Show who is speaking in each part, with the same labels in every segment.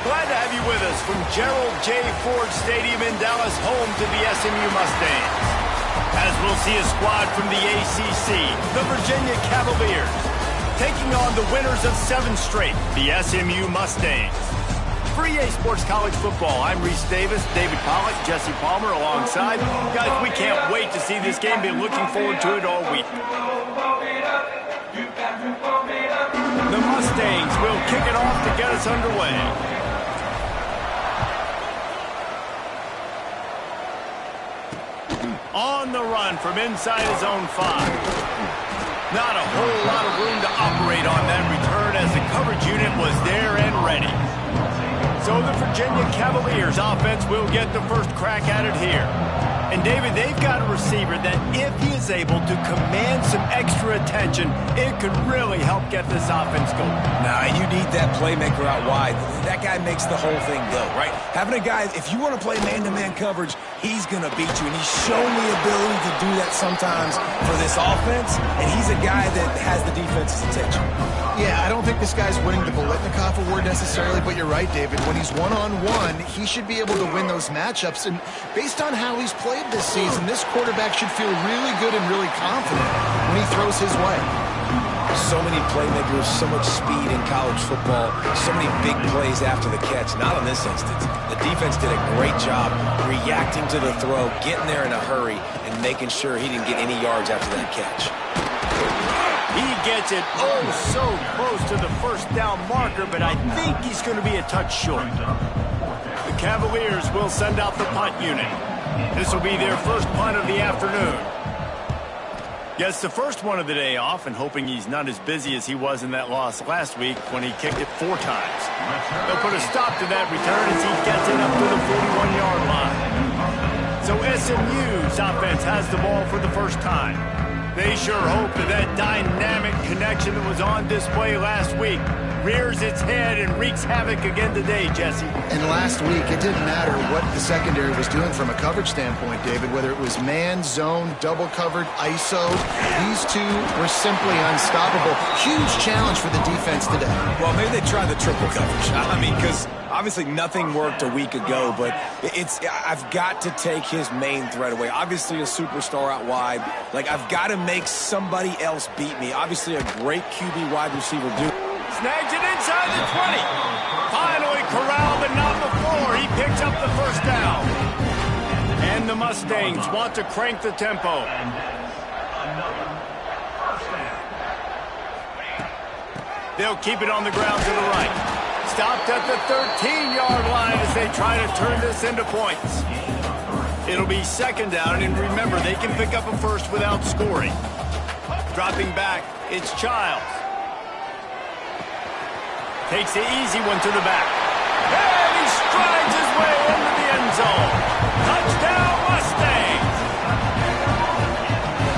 Speaker 1: Glad to have you with us from Gerald J. Ford Stadium in Dallas, home to the SMU Mustangs. As we'll see a squad from the ACC, the Virginia Cavaliers, taking on the winners of 7 straight, the SMU Mustangs. For EA Sports College Football, I'm Reese Davis, David Pollack, Jesse Palmer alongside. Guys, we can't wait to see this game. Been looking forward to it all week. The Mustangs will kick it off to get us underway. On the run from inside his own 5. Not a whole lot of room to operate on that return as the coverage unit was there and ready. So the Virginia Cavaliers offense will get the first crack at it here. And David, they've got a receiver that if he is able to command some extra attention, it could really help get this offense going.
Speaker 2: Nah, you need that playmaker out wide. That guy makes the whole thing go, right? Having a guy, if you want to play man-to-man coverage, he's going to beat you. And he's shown the ability to do that sometimes for this offense. And he's a guy that has the defense's attention.
Speaker 3: Yeah, I don't think this guy's winning the Biletnikoff award necessarily, but you're right, David. When he's one-on-one, he should be able to win those matchups. And based on how he's played this season, this quarterback should feel really good and really confident when he throws his way.
Speaker 2: So many playmakers, so much speed in college football, so many big plays after the catch. Not in this instance. The defense did a great job reacting to the throw, getting there in a hurry, and making sure he didn't get any yards after that catch.
Speaker 1: He gets it so close to the first down marker, but I think he's going to be a touch short. The Cavaliers will send out the punt unit. This will be their first punt of the afternoon. Gets the first one of the day off and hoping he's not as busy as he was in that loss last week when he kicked it 4 times. They'll put a stop to that return as he gets it up to the 41-yard line. So SMU's offense has the ball for the first time. They sure hope that dynamic connection that was on display last week rears its head and wreaks havoc again today, Jesse.
Speaker 3: And last week, it didn't matter what the secondary was doing from a coverage standpoint, David, whether it was man, zone, double covered, ISO. These two were simply unstoppable. Huge challenge for the defense today.
Speaker 2: Well, maybe they tried the triple coverage. I mean, because obviously nothing worked a week ago, but I've got to take his main threat away. Obviously a superstar out wide. Like, I've got to make somebody else beat me. Obviously a great QB wide receiver do.
Speaker 1: Snags it inside the 20. Finally corralled, but not before. He picks up the first down. And the Mustangs want to crank the tempo. They'll keep it on the ground to the right. Stopped at the 13-yard line as they try to turn this into points. It'll be second down, and remember, they can pick up a first without scoring. Dropping back, it's Childs. Takes the easy one to the back. And he strides his way into the end zone. Touchdown, Mustangs!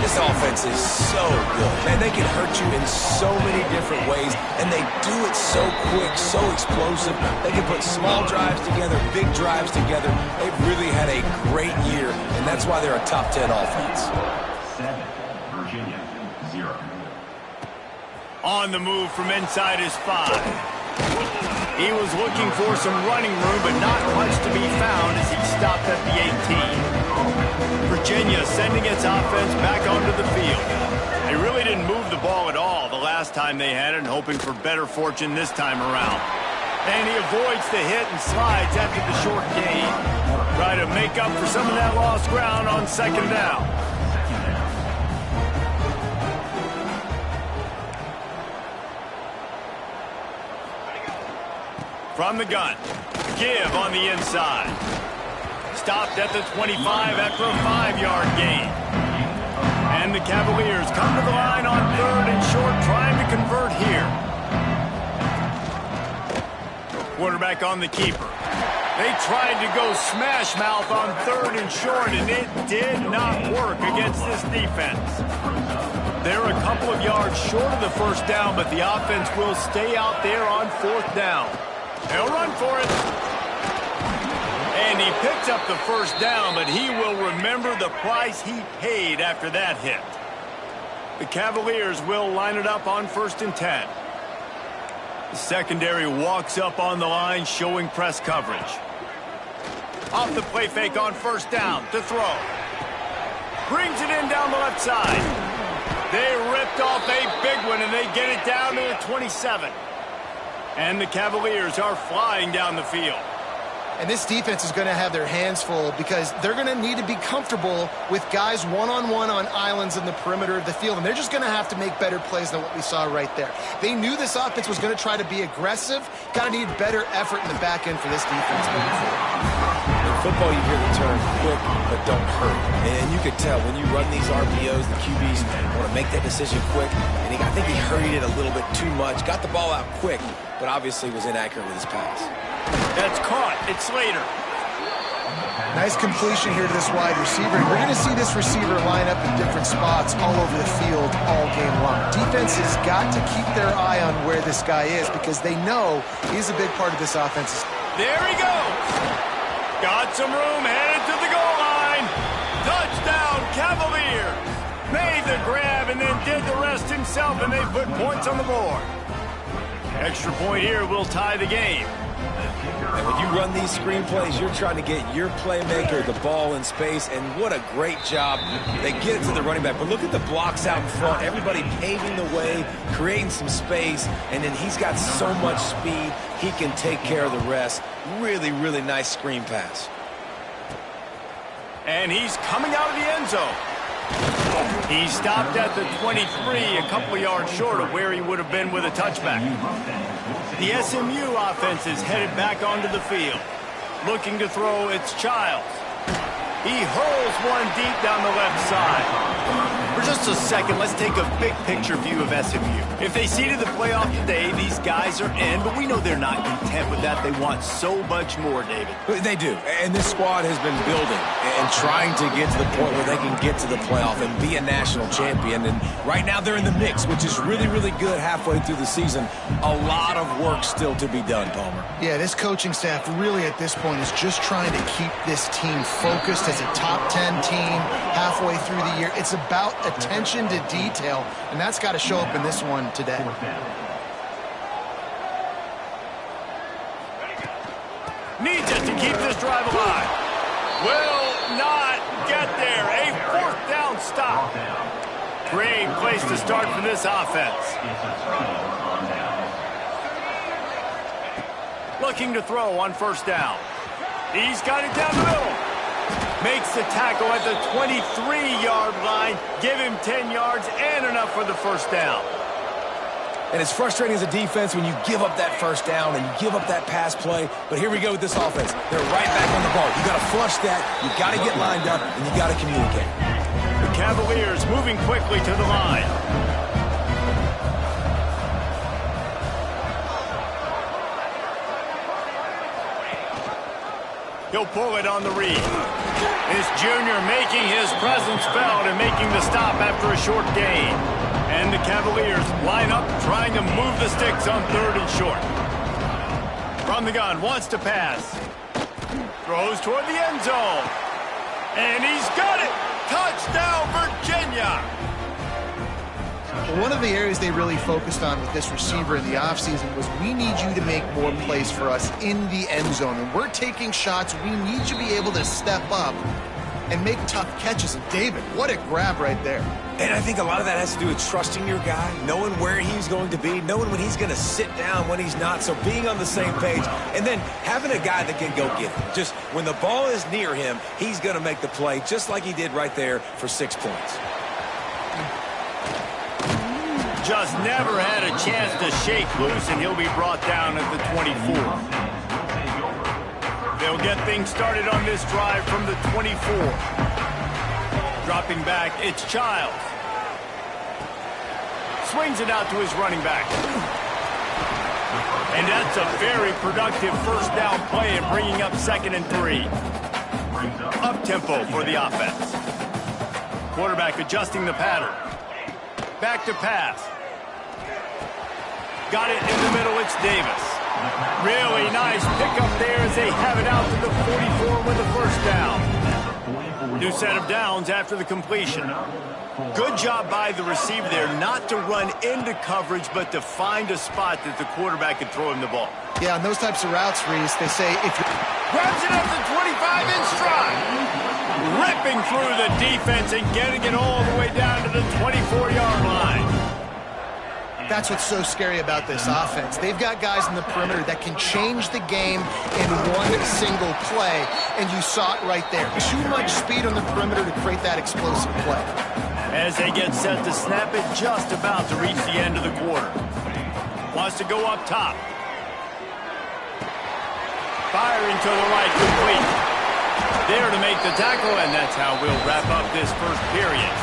Speaker 2: This offense is so good. Man, they can hurt you in so many different ways, and they do it so quick, so explosive. They can put small drives together, big drives together. They've really had a great year, and that's why they're a top 10 offense.
Speaker 4: 7, Virginia, 0.
Speaker 1: On the move from inside his 5. He was looking for some running room, but not much to be found as he stopped at the 18. Virginia sending its offense back onto the field. They really didn't move the ball at all the last time they had it, and hoping for better fortune this time around. And he avoids the hit and slides after the short gain. Try to make up for some of that lost ground on second down. From the gun, give on the inside. Stopped at the 25 after a 5-yard gain. And the Cavaliers come to the line on 3rd and short, trying to convert here. Quarterback on the keeper. They tried to go smash mouth on 3rd and short, and it did not work against this defense. They're a couple of yards short of the first down, but the offense will stay out there on 4th down. They'll run for it. And he picks up the first down, but he will remember the price he paid after that hit. The Cavaliers will line it up on 1st and 10. The secondary walks up on the line, showing press coverage. Off the play fake on first down to throw. Brings it in down the left side. They ripped off a big one, and they get it down to the 27. And the Cavaliers are flying down the field.
Speaker 3: And this defense is going to have their hands full because they're going to need to be comfortable with guys one-on-one on islands in the perimeter of the field. And they're just going to have to make better plays than what we saw right there. They knew this offense was going to try to be aggressive. Got to need better effort in the back end for this defense moving forward.
Speaker 2: In football, you hear the term quick but don't hurt. And you could tell when you run these RPOs, the QBs want to make that decision quick. And I think he hurried it a little bit too much. Got the ball out quick, but obviously was inaccurate with his pass.
Speaker 1: That's caught. It's Slater.
Speaker 3: Nice completion here to this wide receiver. And we're going to see this receiver line up in different spots all over the field all game long. Defense has got to keep their eye on where this guy is because they know he's a big part of this offense.
Speaker 1: There he goes. Got some room, headed to the goal line. Touchdown, Cavaliers. Made the grab and then did the rest himself, and they put points on the board. Extra point here will tie the game.
Speaker 2: And when you run these screen plays, you're trying to get your playmaker the ball in space, and what a great job. They get it to the running back, but look at the blocks out in front. Everybody paving the way, creating some space, and then he's got so much speed, he can take care of the rest. Really, really nice screen pass.
Speaker 1: And he's coming out of the end zone. He stopped at the 23, a couple of yards short of where he would have been with a touchback. The SMU offense is headed back onto the field. Looking to throw, it's Childs. He hurls one deep down the left side. For just a second, let's take a big picture view of SMU. If they seeded the playoff today, these guys are in, but we know they're not content with that. They want so much more, David.
Speaker 2: They do, and this squad has been building and trying to get to the point where they can get to the playoff and be a national champion. And right now they're in the mix, which is really, really good halfway through the season. A lot of work still to be done, Palmer.
Speaker 3: Yeah, this coaching staff really at this point is just trying to keep this team focused as a top 10 team halfway through the year. It's about attention to detail, and that's got to show up in this one today.
Speaker 1: Needs it to keep this drive alive. Will not get there. A fourth down stop. Great place to start for this offense. Looking to throw on first down. He's got it down the middle. Makes the tackle at the 23-yard line. Give him 10 yards and enough for the first down.
Speaker 2: And it's frustrating as a defense when you give up that first down and you give up that pass play. But here we go with this offense. They're right back on the ball. You got to flush that. You got to get lined up, and you got to communicate.
Speaker 1: The Cavaliers moving quickly to the line. He'll pull it on the read. This junior making his presence felt and making the stop after a short gain. And the Cavaliers line up trying to move the sticks on third and short. From the gun, wants to pass. Throws toward the end zone. And he's got it! Touchdown, Virginia!
Speaker 3: One of the areas they really focused on with this receiver in the offseason was we need you to make more plays for us in the end zone. And we're taking shots. We need you to be able to step up and make tough catches. And David, what a grab right there.
Speaker 2: And I think a lot of that has to do with trusting your guy, knowing where he's going to be, knowing when he's going to sit down, when he's not. So being on the same page, and then having a guy that can go get it. Just when the ball is near him, he's going to make the play, just like he did right there for 6 points.
Speaker 1: Just never had a chance to shake loose, and he'll be brought down at the 24. They'll get things started on this drive from the 24. Dropping back, it's Childs. Swings it out to his running back. And that's a very productive first down play and bringing up 2nd and 3. Up-tempo for the offense. Quarterback adjusting the pattern. Back to pass. Got it in the middle, it's Davis. Really nice pickup there as they have it out to the 44 with the first down. New set of downs after the completion. Good job by the receiver there not to run into coverage, but to find a spot that the quarterback could throw him the ball.
Speaker 3: Yeah, on those types of routes, Reese, they say if you
Speaker 1: grabs it up the 25 in stride. Ripping through the defense and getting it all the way down to the 24-yard line.
Speaker 3: That's what's so scary about this offense. They've got guys in the perimeter that can change the game in one single play, and you saw it right there. Too much speed on the perimeter to create that explosive play.
Speaker 1: As they get set to snap it, just about to reach the end of the quarter. Wants to go up top. Firing to the right, complete. There to make the tackle, and that's how we'll wrap up this first period.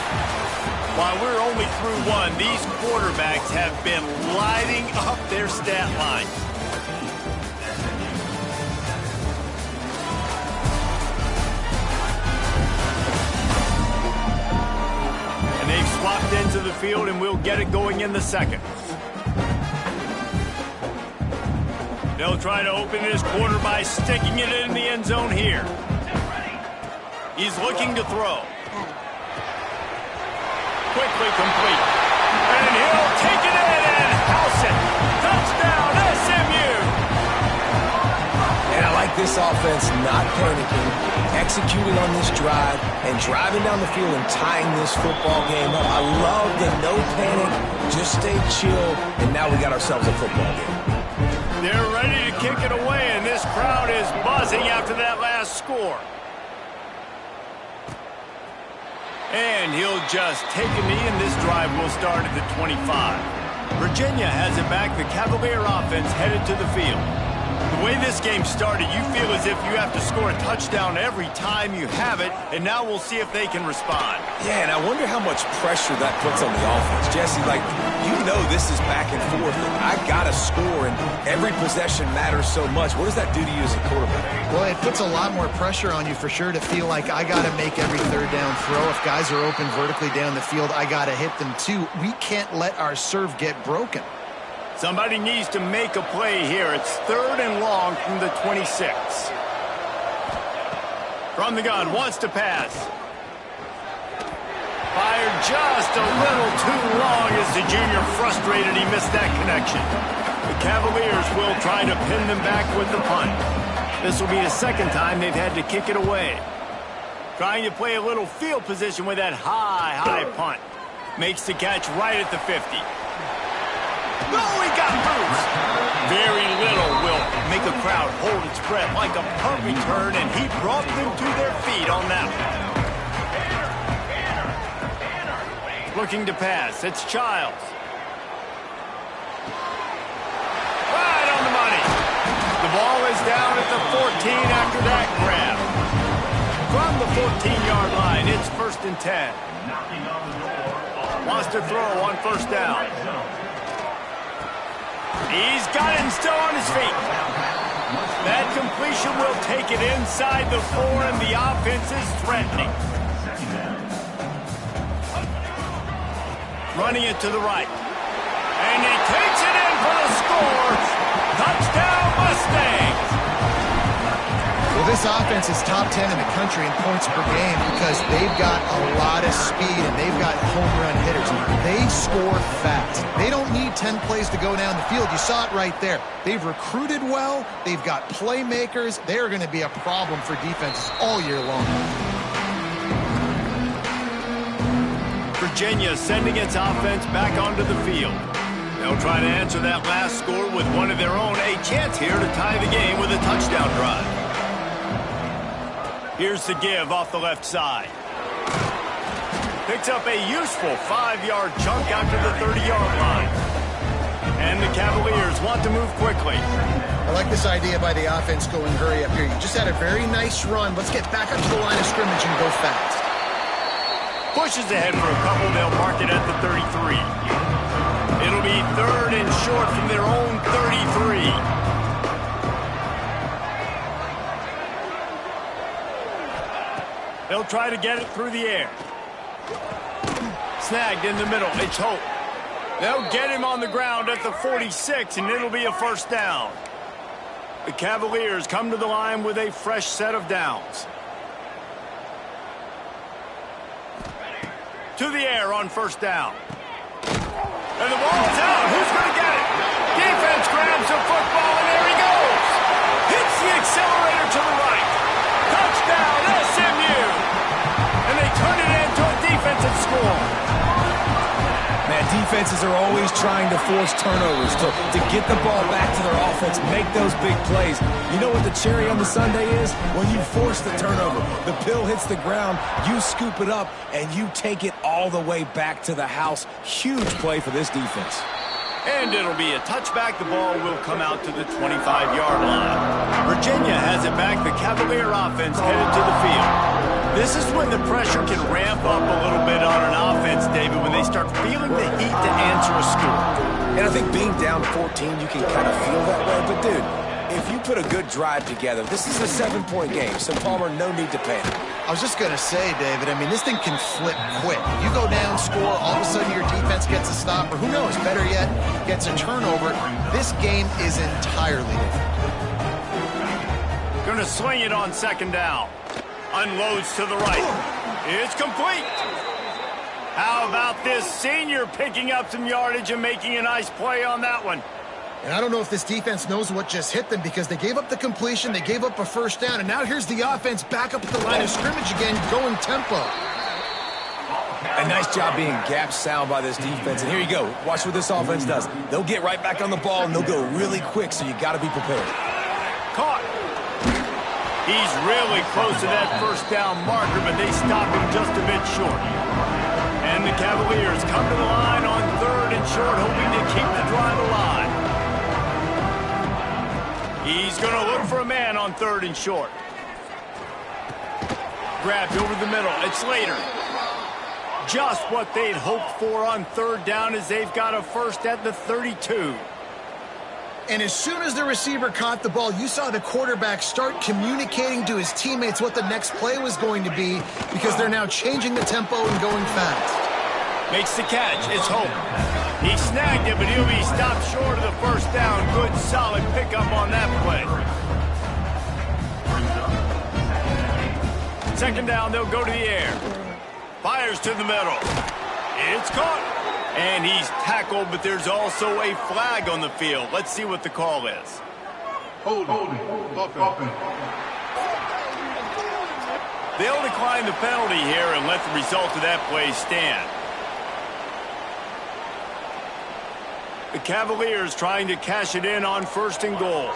Speaker 1: While we're only through one, these quarterbacks have been lighting up their stat line. And they've swapped into the field, and we'll get it going in the second. They'll try to open this quarter by sticking it in the end zone here. He's looking to throw. Quickly complete. And he'll take it in and house it. Touchdown, SMU!
Speaker 2: And I like this offense not panicking, executing on this drive, and driving down the field and tying this football game up. I love the no panic, just stay chill, and now we got ourselves a football game.
Speaker 1: They're ready to kick it away, and this crowd is buzzing after that last score. And he'll just take a knee, and this drive will start at the 25. Virginia has it back. The Cavalier offense headed to the field. The way this game started, you feel as if you have to score a touchdown every time you have it, and now we'll see if they can respond.
Speaker 2: Yeah, and I wonder how much pressure that puts on the offense. Jesse, like, you know this is back and forth, and I got to score, and every possession matters so much. What does that do to you as a quarterback?
Speaker 3: Well, it puts a lot more pressure on you for sure to feel like I got to make every third down throw. If guys are open vertically down the field, I got to hit them too. We can't let our serve get broken.
Speaker 1: Somebody needs to make a play here. It's 3rd and long from the 26. From the gun, wants to pass. Fired just a little too long as the junior frustrated. He missed that connection. The Cavaliers will try to pin them back with the punt. This will be the second time they've had to kick it away. Trying to play a little field position with that high punt. Makes the catch right at the 50. No, he got loose. Very little will make a crowd hold its breath like a punt return, and he brought them to their feet on that one. Looking to pass. It's Childs. Right on the money. The ball is down at the 14 after that grab. From the 14-yard line, it's 1st and 10. Wants to throw on 1st down. He's got him still on his feet. That completion will take it inside the 4, and the offense is threatening. Running it to the right. And he takes it in for the score. Touchdown, Mustangs!
Speaker 3: Well, this offense is top 10 in the country in points per game because they've got a lot of speed and they've got home run hitters. They score fast. They don't need 10 plays to go down the field. You saw it right there. They've recruited well. They've got playmakers. They are going to be a problem for defenses all year long.
Speaker 1: Virginia sending its offense back onto the field. They'll try to answer that last score with one of their own. A chance here to tie the game with a touchdown drive. Here's the give off the left side. Picks up a useful 5-yard chunk after the 30-yard line. And the Cavaliers want to move quickly.
Speaker 3: I like this idea by the offense going hurry up here. You just had a very nice run. Let's get back up to the line of scrimmage and go fast.
Speaker 1: Pushes ahead for a couple. They'll mark it at the 33. It'll be 3rd and short from their own 33. They'll try to get it through the air. Snagged in the middle. It's Hope. They'll get him on the ground at the 46, and it'll be a 1st down. The Cavaliers come to the line with a fresh set of downs. To the air on first down. And the ball's out. Who's going to get it? Defense grabs the football, and there he goes. Hits the accelerator to the right. Touchdown, SMU. And they turn it into a defensive score.
Speaker 2: Man, defenses are always trying to force turnovers to get the ball back to their offense, make those big plays. You know what the cherry on the sundae is? When you force the turnover, the pill hits the ground, you scoop it up, and you take it all the way back to the house. Huge play for this defense.
Speaker 1: And it'll be a touchback. The ball will come out to the 25-yard line. Virginia has it back. The Cavalier offense headed to the field. This is when the pressure can ramp up a little bit on an offense, David, when they start feeling the heat to answer a score.
Speaker 2: And I think being down 14, you can kind of feel that way. But, dude, if you put a good drive together, this is a 7-point game, so Palmer, no need to panic.
Speaker 3: I was just going to say, David, I mean, this thing can flip quick. You go down, score, all of a sudden your defense gets a stop, or who knows, better yet, gets a turnover. This game is entirely different.
Speaker 1: Going to swing it on second down. Unloads to the right. It's complete. How about this senior picking up some yardage and making a nice play on that one?
Speaker 3: And I don't know if this defense knows what just hit them, because they gave up the completion, they gave up a first down, and now here's the offense back up at the line of scrimmage again, going tempo.
Speaker 2: A nice job being gap sound by this defense. And here you go. Watch what this offense does. They'll get right back on the ball, and they'll go really quick, so you got to be prepared.
Speaker 1: Caught. He's really close to that first down marker, but they stop him just a bit short. And the Cavaliers come to the line on third and short, hoping to keep the drive alive. He's going to look for a man on third and short. Grabbed over the middle. It's Slater. Just what they'd hoped for on third down, as they've got a first at the 32.
Speaker 3: And as soon as the receiver caught the ball, you saw the quarterback start communicating to his teammates what the next play was going to be, because they're now changing the tempo and going fast.
Speaker 1: Makes the catch. It's Hope. He snagged it, but he'll be stopped short of the first down. Good, solid pickup on that play. Second down, they'll go to the air. Fires to the middle. It's caught. And he's tackled, but there's also a flag on the field. Let's see what the call is.
Speaker 5: Holding.
Speaker 1: They'll decline the penalty here and let the result of that play stand. The Cavaliers trying to cash it in on first and goal.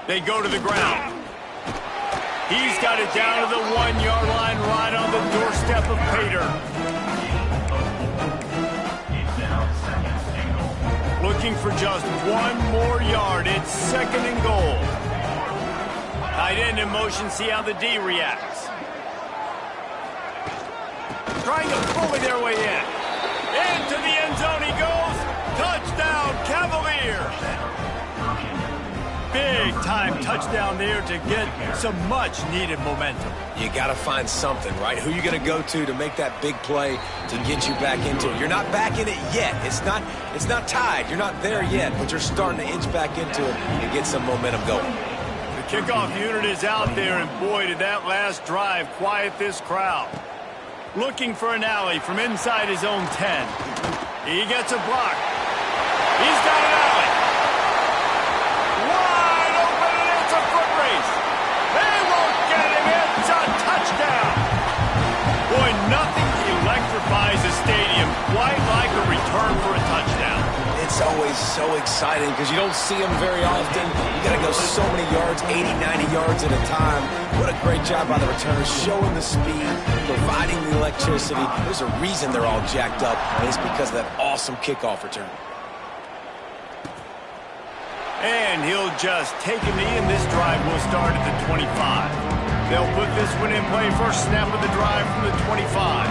Speaker 1: They go to the ground. He's got it down to the 1-yard line, right on the doorstep of Pater. Looking for just one more yard. It's second and goal. Tight end in motion. See how the D reacts. Trying to bully their way in. Into the end zone he goes. Touchdown, Cavaliers. Big-time touchdown there to get some much-needed momentum.
Speaker 2: You got to find something, right? Who you going to go to make that big play to get you back into it? You're not back in it yet. It's not tied. You're not there yet, but you're starting to inch back into it and get some momentum going.
Speaker 1: The kickoff unit is out there, and boy, did that last drive quiet this crowd. Looking for an alley from inside his own 10. He gets a block. He's got an alley. Wide open, and it's a foot race. They won't get him. It's a touchdown. Boy, nothing electrifies a stadium quite like a return for a touchdown.
Speaker 2: It's always so exciting because you don't see them very often. You got to go so many yards, 80, 90 yards at a time. What a great job by the returners, showing the speed, providing the electricity. There's a reason they're all jacked up, and it's because of that awesome kickoff return.
Speaker 1: And he'll just take a knee, and this drive will start at the 25. They'll put this one in play. First snap of the drive from the 25.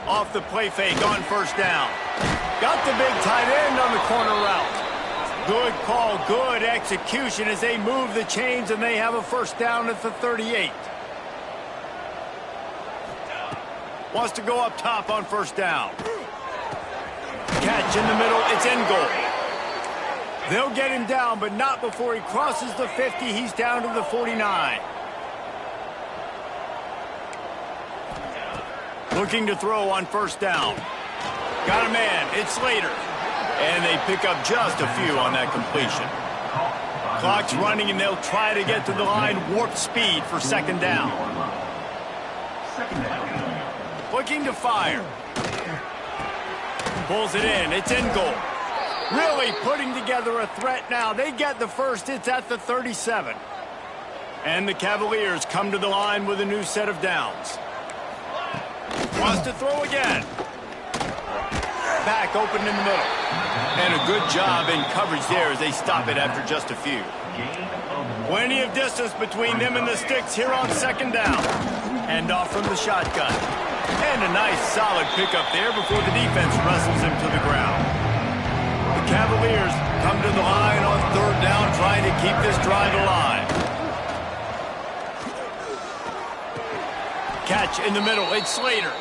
Speaker 1: Off the play fake on first down. Got the big tight end on the corner route. Good call, good execution as they move the chains, and they have a first down at the 38. Wants to go up top on first down. Catch in the middle, it's in goal. They'll get him down, but not before he crosses the 50. He's down to the 49. Looking to throw on first down. Got a man. It's Slater. And they pick up just a few on that completion. Clock's running, and they'll try to get to the line warp speed for second down. Looking to fire. Pulls it in. It's in goal. Really putting together a threat now. They get the first. It's at the 37. And the Cavaliers come to the line with a new set of downs. Wants to throw again. Back open in the middle. And a good job in coverage there as they stop it after just a few. Plenty of distance between them and the sticks here on second down. Hand off from the shotgun. And a nice solid pickup there before the defense wrestles him to the ground. The Cavaliers come to the line on third down, trying to keep this drive alive. Catch in the middle. It's Slater.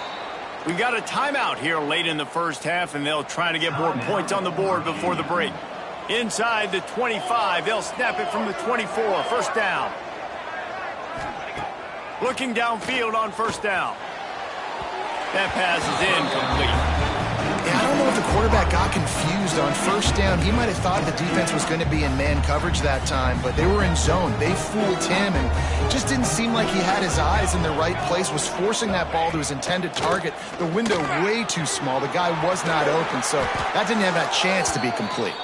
Speaker 1: We've got a timeout here late in the first half, and they'll try to get more points on the board before the break. Inside the 25, they'll snap it from the 24. First down. Looking downfield on first down. That pass is incomplete.
Speaker 3: Yeah, I don't know if the quarterback got confused on first down. He might have thought the defense was going to be in man coverage that time, but they were in zone. They fooled him, and just didn't seem like he had his eyes in the right place, was forcing that ball to his intended target. The window way too small. The guy was not open, so that didn't have that chance to be complete.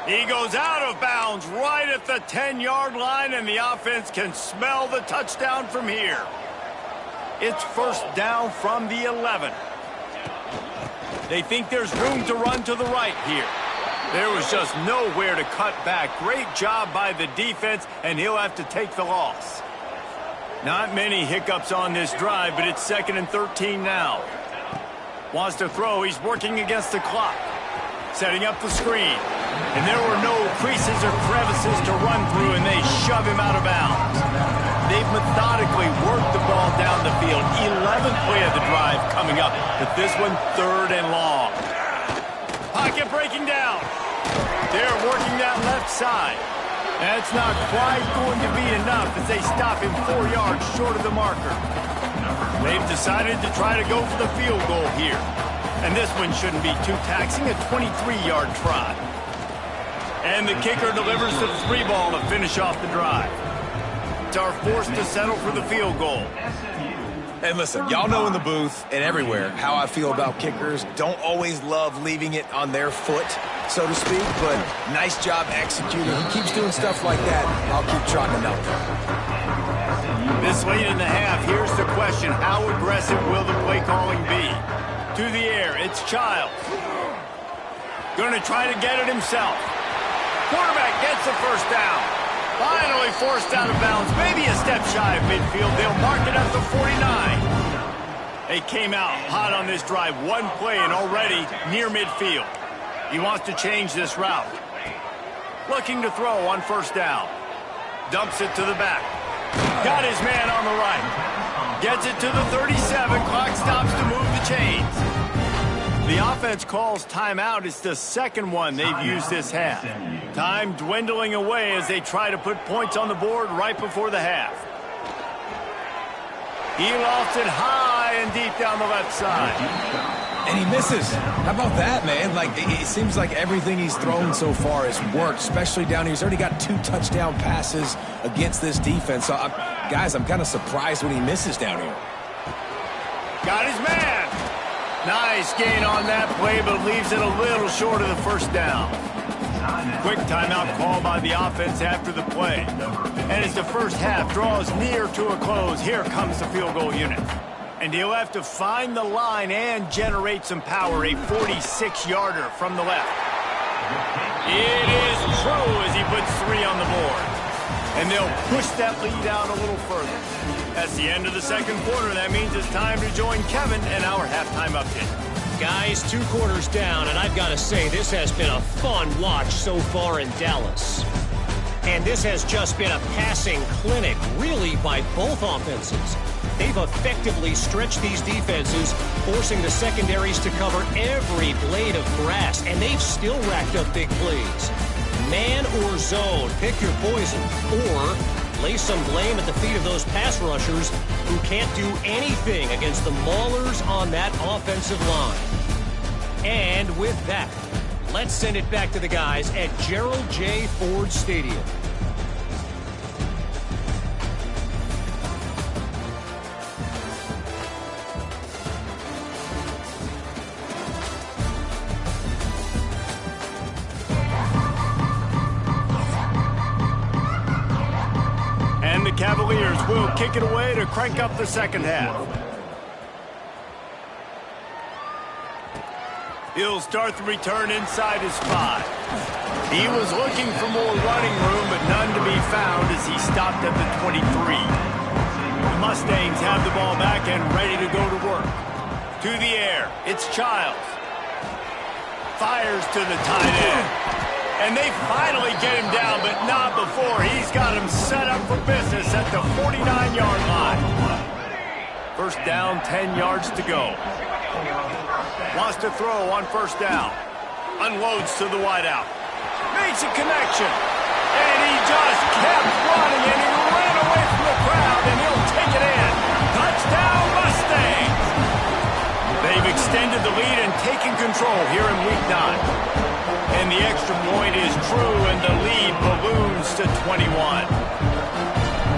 Speaker 1: He goes out of bounds right at the 10-yard line, and the offense can smell the touchdown from here. It's first down from the 11. They think there's room to run to the right here. There was just nowhere to cut back. Great job by the defense, and he'll have to take the loss. Not many hiccups on this drive, but it's 2nd and 13 now. Wants to throw. He's working against the clock. Setting up the screen. And there were no creases or crevices to run through, and they shove him out of bounds. They've methodically worked the ball down the field. 11th play of the drive coming up, but this one 3rd and long. Pocket breaking down. They're working that left side. That's not quite going to be enough as they stop him 4 yards short of the marker. They've decided to try to go for the field goal here. And this one shouldn't be too taxing, a 23-yard try. And the kicker delivers the 3-ball to finish off the drive. Are forced to settle for the field goal.
Speaker 2: And listen, y'all know in the booth and everywhere how I feel about kickers. Don't always love leaving it on their foot, so to speak, but nice job executing. He keeps doing stuff like that. I'll keep trotting him out.
Speaker 1: This late in the half, here's the question. How aggressive will the play calling be? To the air, it's Childs. Going to try to get it himself. Quarterback gets the first down. Finally forced out of bounds, maybe a step shy of midfield. They'll mark it at the 49. They came out hot on this drive. One play and already near midfield. He wants to change this route. Looking to throw on first down. Dumps it to the back. Got his man on the right. Gets it to the 37. Clock stops to move the chains. The offense calls timeout. It's the second one they've used this half. Time dwindling away as they try to put points on the board right before the half. He lofts it high and deep down the left side.
Speaker 2: And he misses. How about that, man? Like, it seems like everything he's thrown so far has worked, especially down here. He's already got 2 touchdown passes against this defense. So, guys, I'm kind of surprised when he misses down here.
Speaker 1: Got his man. Nice gain on that play, but leaves it a little short of the first down. Quick timeout call by the offense after the play. And as the first half draws near to a close, here comes the field goal unit. And he'll have to find the line and generate some power, a 46-yarder from the left. It is true as he puts 3 on the board. And they'll push that lead out a little further. That's the end of the second quarter. That means it's time to join Kevin and our halftime update.
Speaker 5: Guys, 2 quarters down, and I've got to say, this has been a fun watch so far in Dallas. And this has just been a passing clinic, really, by both offenses. They've effectively stretched these defenses, forcing the secondaries to cover every blade of grass, and they've still racked up big plays. Man or zone, pick your poison, or lay some blame at the feet of those pass rushers who can't do anything against the maulers on that offensive line. And with that, let's send it back to the guys at Gerald J. Ford Stadium.
Speaker 1: And the Cavaliers will kick it away to crank up the second half. He'll start the return inside his 5. He was looking for more running room, but none to be found as he stopped at the 23. The Mustangs have the ball back and ready to go to work. To the air, it's Childs. Fires to the tight end. And they finally get him down, but not before he's got him set up for business at the 49-yard line. First down, 10 yards to go. Wants to throw on first down. Unloads to the wideout. Makes a connection. And he just kept running, and he ran away from the crowd, and he'll take it in. Touchdown, Mustangs! They've extended the lead and taken control here in Week 9. And the extra point is true, and the lead balloons to 21.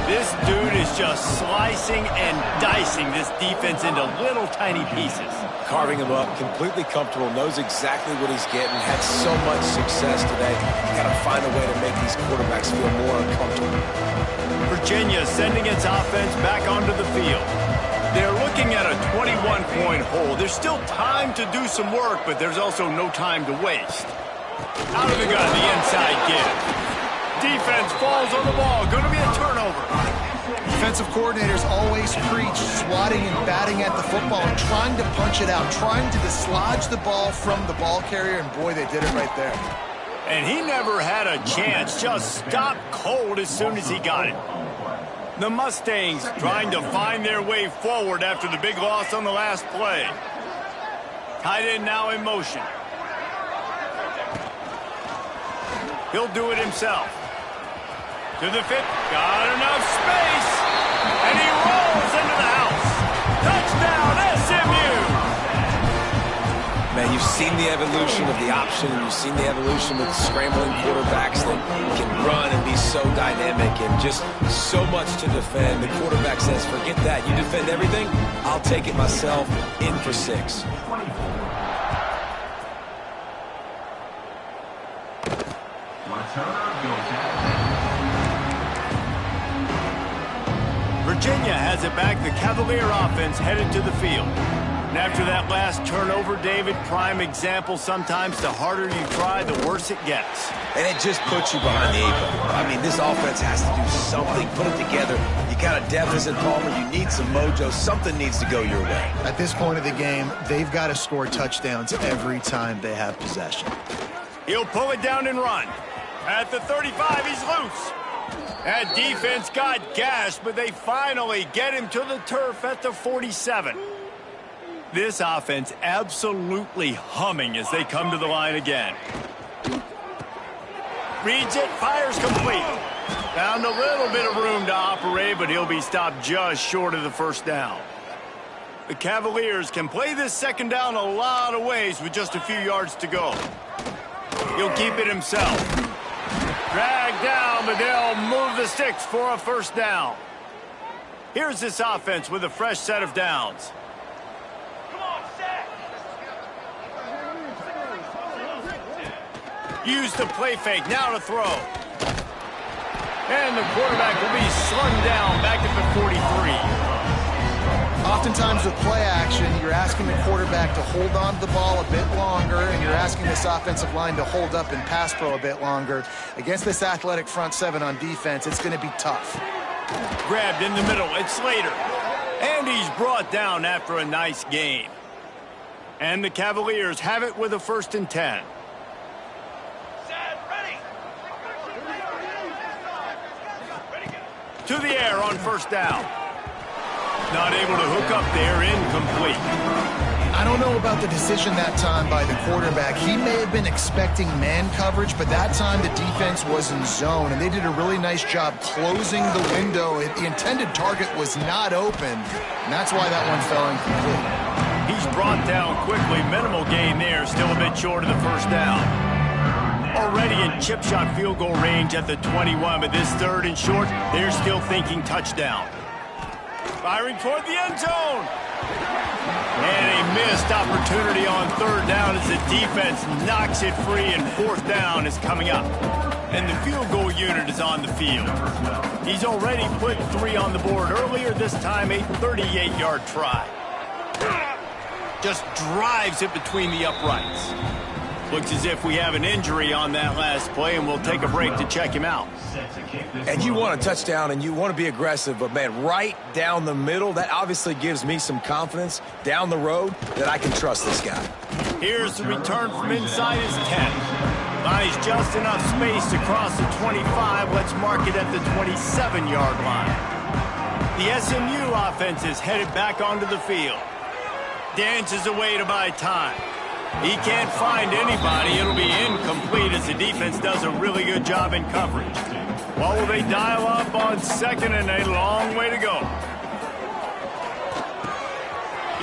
Speaker 1: This dude is just slicing and dicing this defense into little tiny pieces.
Speaker 2: Carving him up, completely comfortable, knows exactly what he's getting, had so much success today. Got to find a way to make these quarterbacks feel more uncomfortable.
Speaker 1: Virginia sending its offense back onto the field. They're looking at a 21-point hole. There's still time to do some work, but there's also no time to waste. Out of the gun, the inside give. Defense falls on the ball. Going to be a turnover.
Speaker 3: Defensive coordinators always preach swatting and batting at the football and trying to punch it out, trying to dislodge the ball from the ball carrier, and boy, they did it right there.
Speaker 1: And he never had a chance. Just stopped cold as soon as he got it. The Mustangs trying to find their way forward after the big loss on the last play. Tight end now in motion. He'll do it himself. To the 50. Got enough space. And he rolls into the house. Touchdown, SMU!
Speaker 2: Man, you've seen the evolution of the option, and you've seen the evolution with scrambling quarterbacks that can run and be so dynamic and just so much to defend. The quarterback says, forget that. You defend everything, I'll take it myself. In for 6.
Speaker 1: Virginia has it back. The Cavalier offense headed to the field. And after that last turnover, David, prime example, sometimes the harder you try, the worse it gets.
Speaker 2: And it just puts you behind the 8 ball. I mean, this offense has to do something, put it together. You got a deficit, Palmer. You need some mojo. Something needs to go your way.
Speaker 3: At this point of the game, they've got to score touchdowns every time they have possession.
Speaker 1: He'll pull it down and run. At the 35, he's loose. That defense got gashed, but they finally get him to the turf at the 47. This offense absolutely humming as they come to the line again. Reads it, fires complete. Found a little bit of room to operate, but he'll be stopped just short of the first down. The Cavaliers can play this second down a lot of ways with just a few yards to go. He'll keep it himself. Dragged down, but they'll move the sticks for a first down. Here's this offense with a fresh set of downs. Use the play fake, now to throw. And the quarterback will be slung down back at the 43.
Speaker 3: Oftentimes with play action, you're asking the quarterback to hold on to the ball a bit longer, and you're asking this offensive line to hold up in pass pro a bit longer. Against this athletic front 7 on defense, it's going to be tough.
Speaker 1: Grabbed in the middle, it's Slater. And he's brought down after a nice game. And the Cavaliers have it with a 1st and 10. To the air on first down. Not able to hook up there, incomplete.
Speaker 3: I don't know about the decision that time by the quarterback. He may have been expecting man coverage, but that time the defense was in zone, and they did a really nice job closing the window. The intended target was not open, and that's why that one fell incomplete.
Speaker 1: He's brought down quickly. Minimal gain there, still a bit short of the first down. Already in chip shot field goal range at the 21, but this third and short, they're still thinking touchdown. Firing toward the end zone. And a missed opportunity on third down as the defense knocks it free, and fourth down is coming up. And the field goal unit is on the field. He's already put 3 on the board earlier, this time a 38-yard try. Just drives it between the uprights. Looks as if we have an injury on that last play, and we'll take a break to check him out.
Speaker 2: And you want a touchdown, and you want to be aggressive, but, man, right down the middle, that obviously gives me some confidence down the road that I can trust this guy.
Speaker 1: Here's the return from inside his 10. Buys just enough space to cross the 25. Let's mark it at the 27-yard line. The SMU offense is headed back onto the field. Dances away to buy time. He can't find anybody. It'll be incomplete as the defense does a really good job in coverage. Well, will they dial up on second, and a long way to go.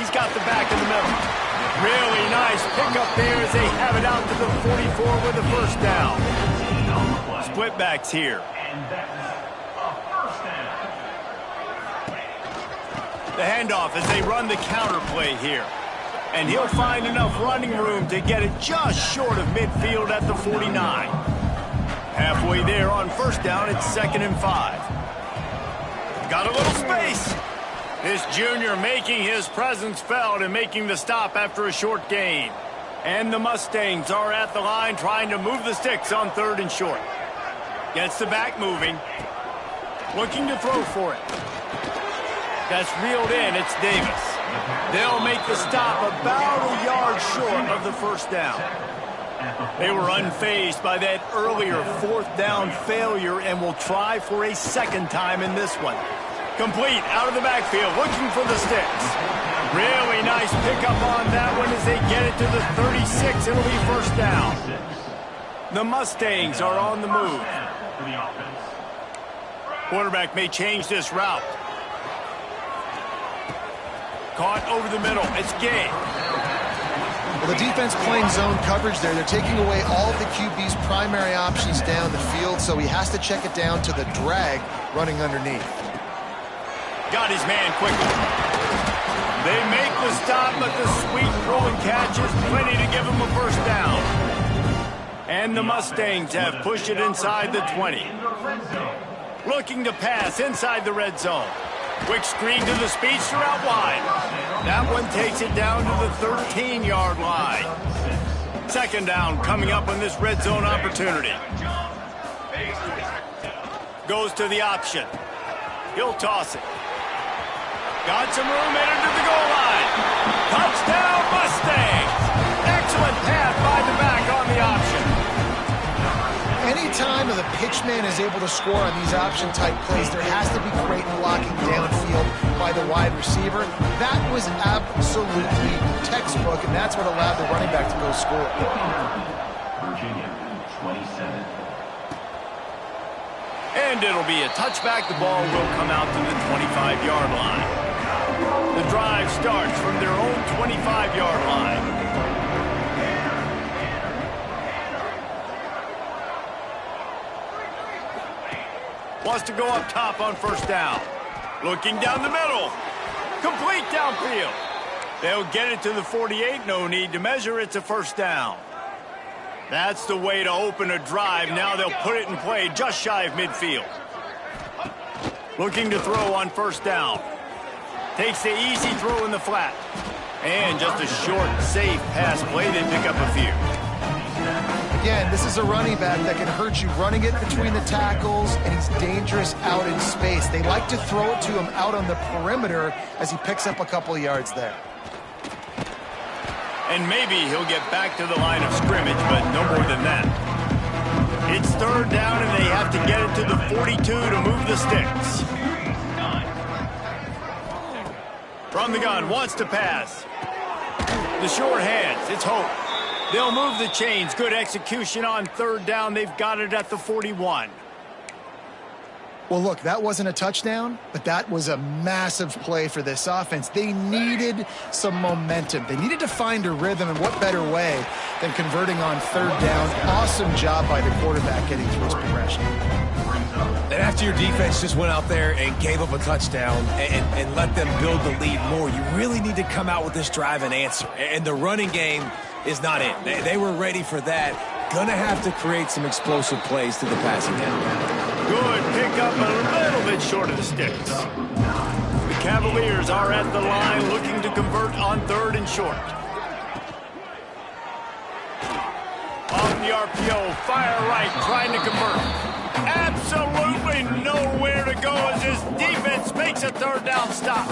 Speaker 1: He's got the back in the middle. Really nice pickup there as they have it out to the 44 with the first down. Split backs here. The handoff as they run the counter play here. And he'll find enough running room to get it just short of midfield at the 49. Halfway there on first down, it's 2nd and 5. Got a little space. This junior making his presence felt and making the stop after a short gain. And the Mustangs are at the line trying to move the sticks on 3rd and short. Gets the back moving. Looking to throw for it. That's reeled in. It's Davis. They'll make the stop about a yard short of the first down. They were unfazed by that earlier 4th down failure and will try for a second time in this one. Complete out of the backfield, looking for the sticks. Really nice pickup on that one as they get it to the 36. It'll be first down. The Mustangs are on the move. Quarterback may change this route. Caught over the middle. It's Gay.
Speaker 3: Well, the defense playing zone coverage there. They're taking away all of the QB's primary options down the field, so he has to check it down to the drag running underneath.
Speaker 1: Got his man quickly. They make the stop, but the sweet throw and catch is plenty to give him a first down. And the Mustangs have pushed it inside the 20. Looking to pass inside the red zone. Quick screen to the speedster out wide. That one takes it down to the 13-yard line. 2nd down coming up on this red zone opportunity. Goes to the option. He'll toss it. Got some room headed to the goal line. Touchdown Mustangs. Excellent pass by the back on the option.
Speaker 3: Anytime the pitchman is able to score on these option-type plays, there has to be great blocking downfield by the wide receiver. That was absolutely textbook, and that's what allowed the running back to go score.
Speaker 4: Virginia, 27.
Speaker 1: And it'll be a touchback. The ball will come out to the 25-yard line. The drive starts from their own 25-yard line. Wants to go up top on first down. Looking down the middle. Complete downfield. They'll get it to the 48. No need to measure. It's a first down. That's the way to open a drive. Now they'll put it in play just shy of midfield. Looking to throw on first down. Takes the easy throw in the flat. And just a short, safe pass play. They pick up a few.
Speaker 3: Again, this is a running back that can hurt you running it between the tackles, and he's dangerous out in space. They like to throw it to him out on the perimeter as he picks up a couple of yards there.
Speaker 1: And maybe he'll get back to the line of scrimmage, but no more than that. It's 3rd down, and they have to get it to the 42 to move the sticks. From the gun, wants to pass. The short hands, it's Hope. They'll move the chains. Good execution on third down. They've got it at the 41.
Speaker 3: Well, look, that wasn't a touchdown, but that was a massive play for this offense. They needed some momentum. They needed to find a rhythm, and what better way than converting on third down. Awesome job by the quarterback getting through his progression.
Speaker 2: And after your defense just went out there and gave up a touchdown and let them build the lead more, you really need to come out with this drive and answer. And the running game is not it. They were ready for that. Gonna have to create some explosive plays to the passing game.
Speaker 1: Good pickup, a little bit short of the sticks. The Cavaliers are at the line looking to convert on third and short. Off the RPO, fire right, trying to convert. Absolutely nowhere to go as his defense makes a third down stop.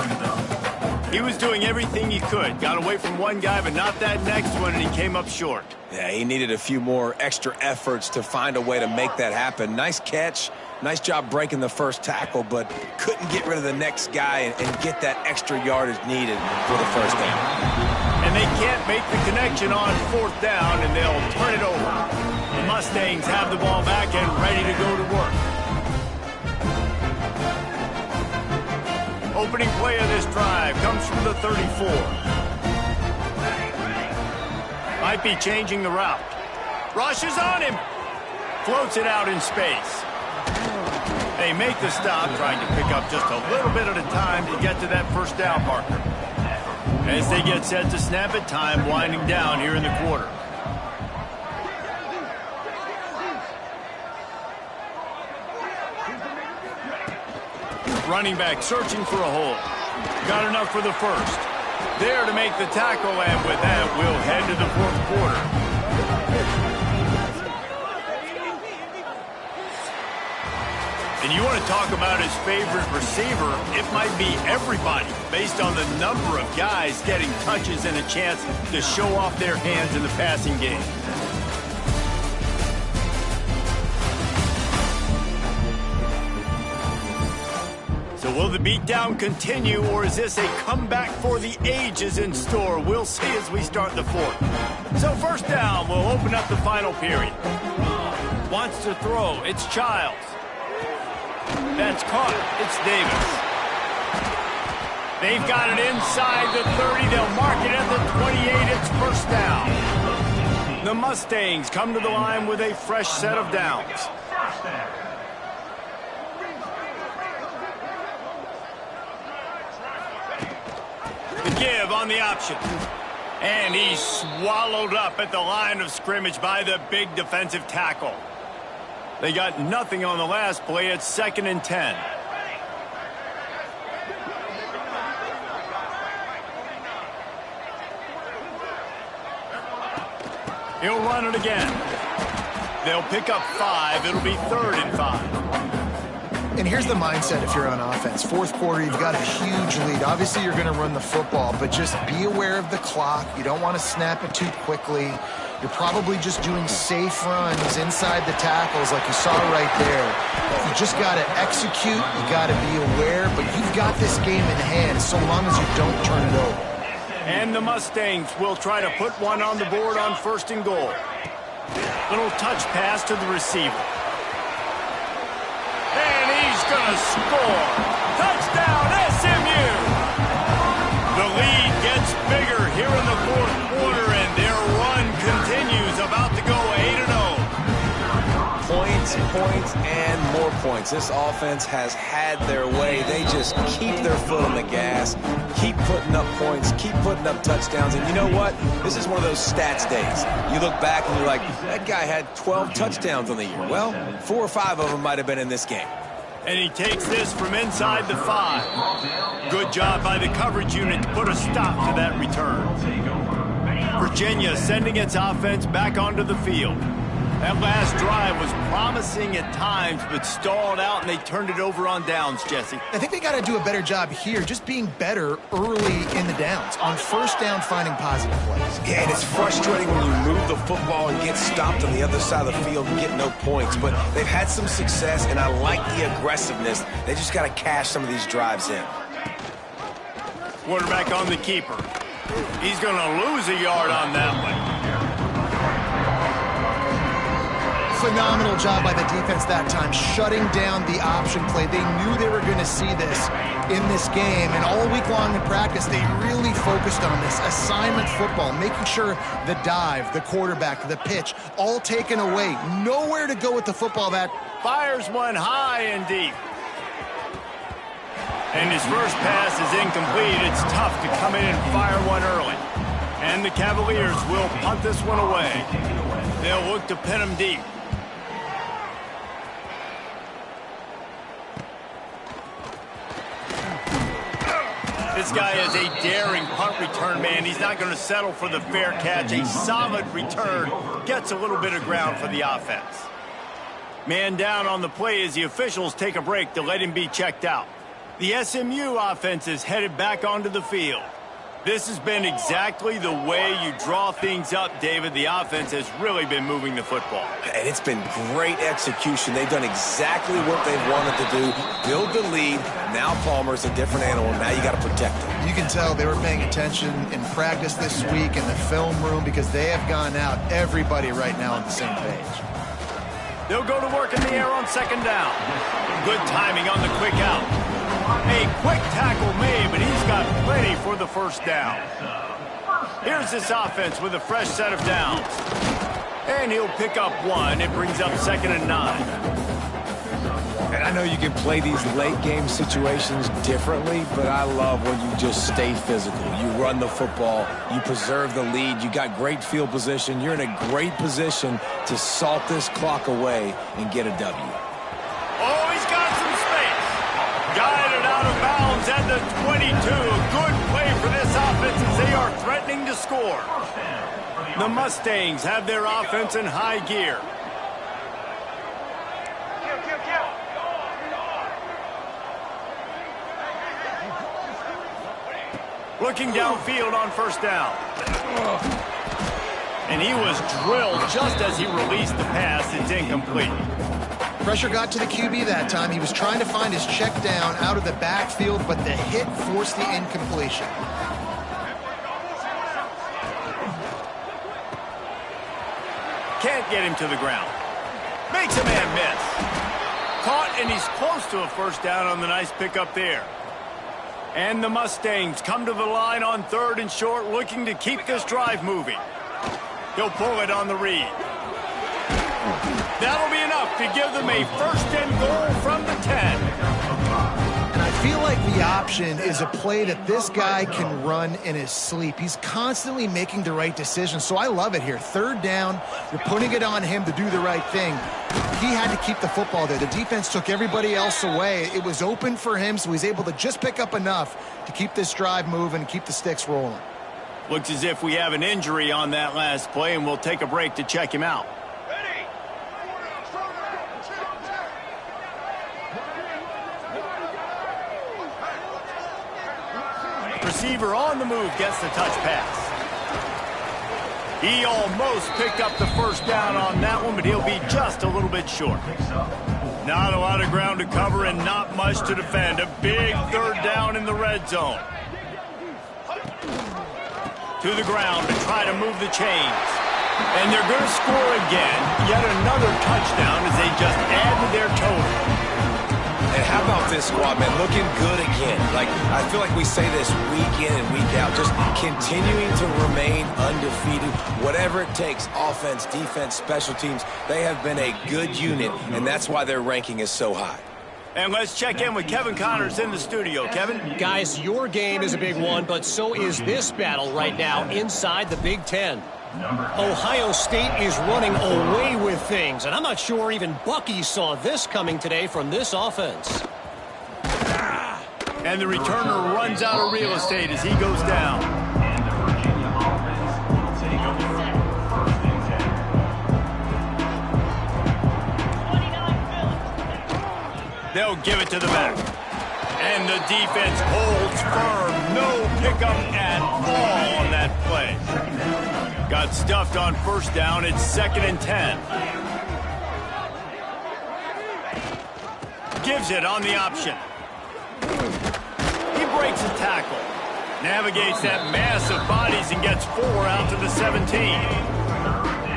Speaker 1: He was doing everything he could. Got away from one guy, but not that next one, and he came up short.
Speaker 2: Yeah, he needed a few more extra efforts to find a way to make that happen. Nice catch. Nice job breaking the first tackle, but couldn't get rid of the next guy and get that extra yardage needed for the first down.
Speaker 1: And they can't make the connection on fourth down, and they'll turn it over. The Mustangs have the ball back and ready to go to work. Opening play of this drive comes from the 34. Might be changing the route. Rushes on him. Floats it out in space. They make the stop, trying to pick up just a little bit at a time to get to that first down marker. As they get set to snap it, time winding down here in the quarter. Running back searching for a hole. Got enough for the first. There to make the tackle, and with that, we'll head to the fourth quarter. And you want to talk about his favorite receiver, it might be everybody, based on the number of guys getting touches and a chance to show off their hands in the passing game. So will the beatdown continue, or is this a comeback for the ages in store? We'll see as we start the fourth. So first down, we'll open up the final period. Wants to throw, it's Childs. That's caught, it's Davis. They've got it inside the 30, they'll mark it at the 28, it's first down. The Mustangs come to the line with a fresh set of downs. The give on the option. And he's swallowed up at the line of scrimmage by the big defensive tackle. They got nothing on the last play. It's 2nd and 10. He'll run it again. They'll pick up 5. It'll be 3rd and 5.
Speaker 3: And here's the mindset if you're on offense. Fourth quarter, you've got a huge lead. Obviously, you're going to run the football, but just be aware of the clock. You don't want to snap it too quickly. You're probably just doing safe runs inside the tackles like you saw right there. You just got to execute. You got to be aware, but you've got this game in hand so long as you don't turn it over.
Speaker 1: And the Mustangs will try to put one on the board on 1st and goal. Little touch pass to the receiver. And he's going to score. Touchdown, SMU! The lead gets bigger here in the fourth quarter, and their run continues, about to go 8-0.
Speaker 2: Points, and more points. This offense has had their way. They just keep their foot on the gas, keep putting up points, keep putting up touchdowns. And you know what? This is one of those stats days. You look back and you're like, that guy had 12 touchdowns on the year. Well, 4 or 5 of them might have been in this game.
Speaker 1: And he takes this from inside the 5. Good job by the coverage unit to put a stop to that return. Virginia sending its offense back onto the field. That last drive was promising at times, but stalled out, and they turned it over on downs, Jesse.
Speaker 3: I think they got to do a better job here, just being better early in the downs. On first down, finding positive plays.
Speaker 2: Yeah, and it's frustrating when you move the football and get stopped on the other side of the field and get no points. But they've had some success, and I like the aggressiveness. They just got to cash some of these drives in.
Speaker 1: Quarterback on the keeper. He's going to lose a yard on that one.
Speaker 3: Phenomenal job by the defense that time, shutting down the option play. They knew they were going to see this in this game, and all week long in practice, they really focused on this assignment football, making sure the dive, the quarterback, the pitch, all taken away. Nowhere to go with the football. That
Speaker 1: fires one high and deep. And his first pass is incomplete. It's tough to come in and fire one early. And the Cavaliers will punt this one away. They'll look to pin him deep. This guy is a daring punt return man. He's not going to settle for the fair catch. A solid return gets a little bit of ground for the offense. Man down on the play as the officials take a break to let him be checked out. The SMU offense is headed back onto the field. This has been exactly the way you draw things up, David. The offense has really been moving the football.
Speaker 2: And it's been great execution. They've done exactly what they've wanted to do. Build the lead. Now Palmer's a different animal. Now you got to protect him.
Speaker 3: you can tell they were paying attention in practice this week in the film room because they have gone out, everybody right now on the same page.
Speaker 1: They'll go to work in the air on second down. Good timing on the quick out. A quick tackle made, but he's got plenty for the first down. Here's this offense with a fresh set of downs. And he'll pick up one. It brings up 2nd and 9.
Speaker 2: And I know you can play these late game situations differently, but I love when you just stay physical. You run the football, you preserve the lead, you got great field position, you're in a great position to salt this clock away and get a W.
Speaker 1: Oh, he's got some space. Guided out of bounds at the 22. A good play for this offense as they are threatening to score. The Mustangs have their offense in high gear. Looking downfield on first down. And he was drilled just as he released the pass. It's incomplete.
Speaker 3: Pressure got to the QB that time. He was trying to find his check down out of the backfield, but the hit forced the incompletion.
Speaker 1: Can't get him to the ground. Makes a man miss. Caught, and he's close to a first down on the nice pickup there. And the Mustangs come to the line on 3rd and short, looking to keep this drive moving. He'll pull it on the read. That'll be enough to give them a 1st and goal from the 10.
Speaker 3: And I feel like the option is a play that this guy can run in his sleep. He's constantly making the right decision, so I love it here. 3rd down, you're putting it on him to do the right thing. He had to keep the football there. The defense took everybody else away. It was open for him, so he's able to just pick up enough to keep this drive moving, keep the sticks rolling.
Speaker 1: Looks as if we have an injury on that last play, and we'll take a break to check him out. Receiver on the move gets the touch pass. He almost picked up the first down on that one, but he'll be just a little bit short. Not a lot of ground to cover and not much to defend. A big 3rd down in the red zone. To the ground to try to move the chains. And they're going to score again. Yet another touchdown as they just add to their total.
Speaker 2: And how about this squad, man? Looking good again. Like, I feel like we say this week in and week out, just continuing to remain undefeated. Whatever it takes, offense, defense, special teams, they have been a good unit, and that's why their ranking is so high.
Speaker 1: And let's check in with Kevin Connors in the studio. Kevin?
Speaker 5: Guys, your game is a big one, but so is this battle right now inside the Big Ten. Ohio State is running away with things, and I'm not sure even Bucky saw this coming today from this offense.
Speaker 1: And the returner runs out of real estate as he goes down.
Speaker 4: And the Virginia offense will take over 1st and 10.
Speaker 1: They'll give it to the back. And the defense holds firm. No pickup at all on that play. Got stuffed on first down. It's 2nd and 10. Gives it on the option. He breaks a tackle. Navigates that mass of bodies and gets 4 out to the 17.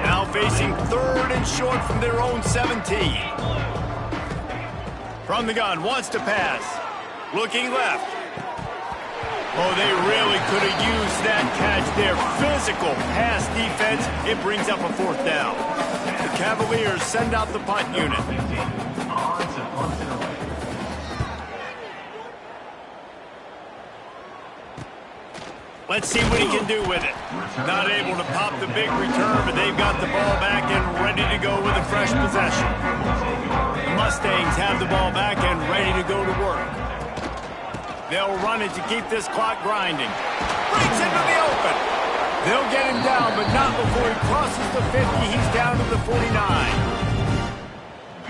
Speaker 1: Now facing 3rd and short from their own 17. From the gun, wants to pass. Looking left. Oh, they really could have used that catch there. Physical pass defense. It brings up a 4th down. The Cavaliers send out the punt unit. Let's see what he can do with it. Not able to pop the big return, but they've got the ball back and ready to go with a fresh possession. The Mustangs have the ball back and ready to go to work. They'll run it to keep this clock grinding. Breaks into the open. They'll get him down, but not before he crosses the 50. He's down to the 49.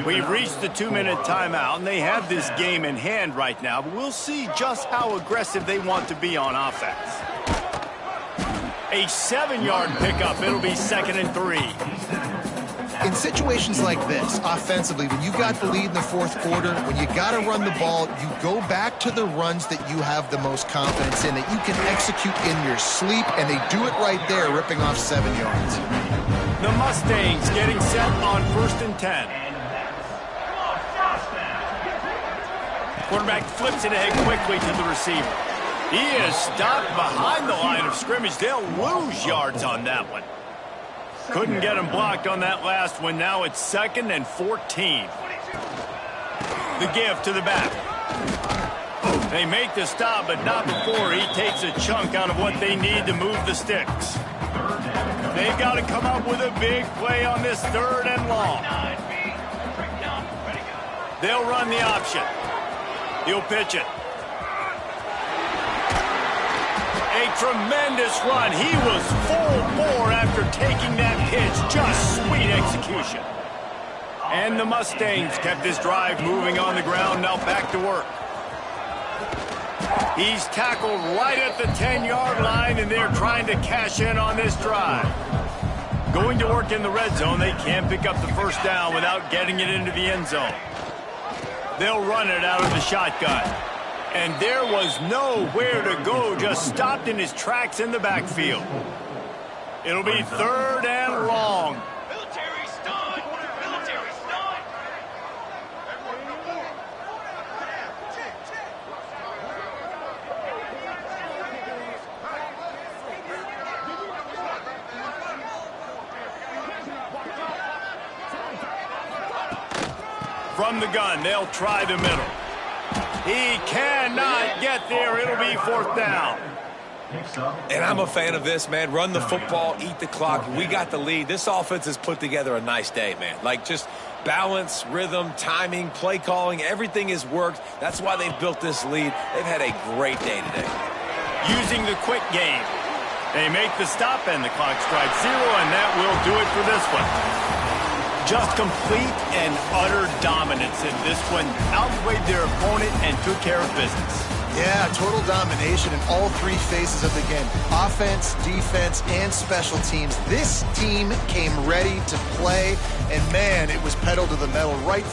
Speaker 1: We've reached the 2-minute timeout, and they have this game in hand right now, but we'll see just how aggressive they want to be on offense. A 7-yard pickup. It'll be 2nd and 3.
Speaker 3: In situations like this, offensively, when you've got the lead in the 4th quarter, when you got to run the ball, you go back to the runs that you have the most confidence in, that you can execute in your sleep, and they do it right there, ripping off 7 yards.
Speaker 1: The Mustangs getting set on 1st and 10. Quarterback flips it ahead quickly to the receiver. He is stopped behind the line of scrimmage. They'll lose yards on that one. Couldn't get him blocked on that last one. Now it's 2nd and 14. The give to the back. They make the stop, but not before he takes a chunk out of what they need to move the sticks. They've got to come up with a big play on this 3rd and long. They'll run the option. He'll pitch it. A tremendous run. He was full bore after taking that pitch. Just sweet execution. And the Mustangs kept this drive moving on the ground. Now back to work. He's tackled right at the 10-yard line, and they're trying to cash in on this drive. Going to work in the red zone. They can't pick up the 1st down without getting it into the end zone. They'll run it out of the shotgun. And there was nowhere to go, just stopped in his tracks in the backfield. It'll be 3rd and long.
Speaker 6: Military stun! Military stun!
Speaker 1: From the gun, they'll try the middle. He cannot get there. It'll be 4th down.
Speaker 2: And I'm a fan of this, man. Run the football, eat the clock. We got the lead. This offense has put together a nice day, man. Like, just balance, rhythm, timing, play calling, everything has worked. That's why they've built this lead. They've had a great day today.
Speaker 1: Using the quick game. They make the stop, and the clock strikes 0, and that will do it for this one. Just complete and utter dominance in this one. Outplayed their opponent and took care of business.
Speaker 3: Yeah, total domination in all 3 phases of the game. Offense, defense, and special teams. This team came ready to play, and man, it was pedal to the metal right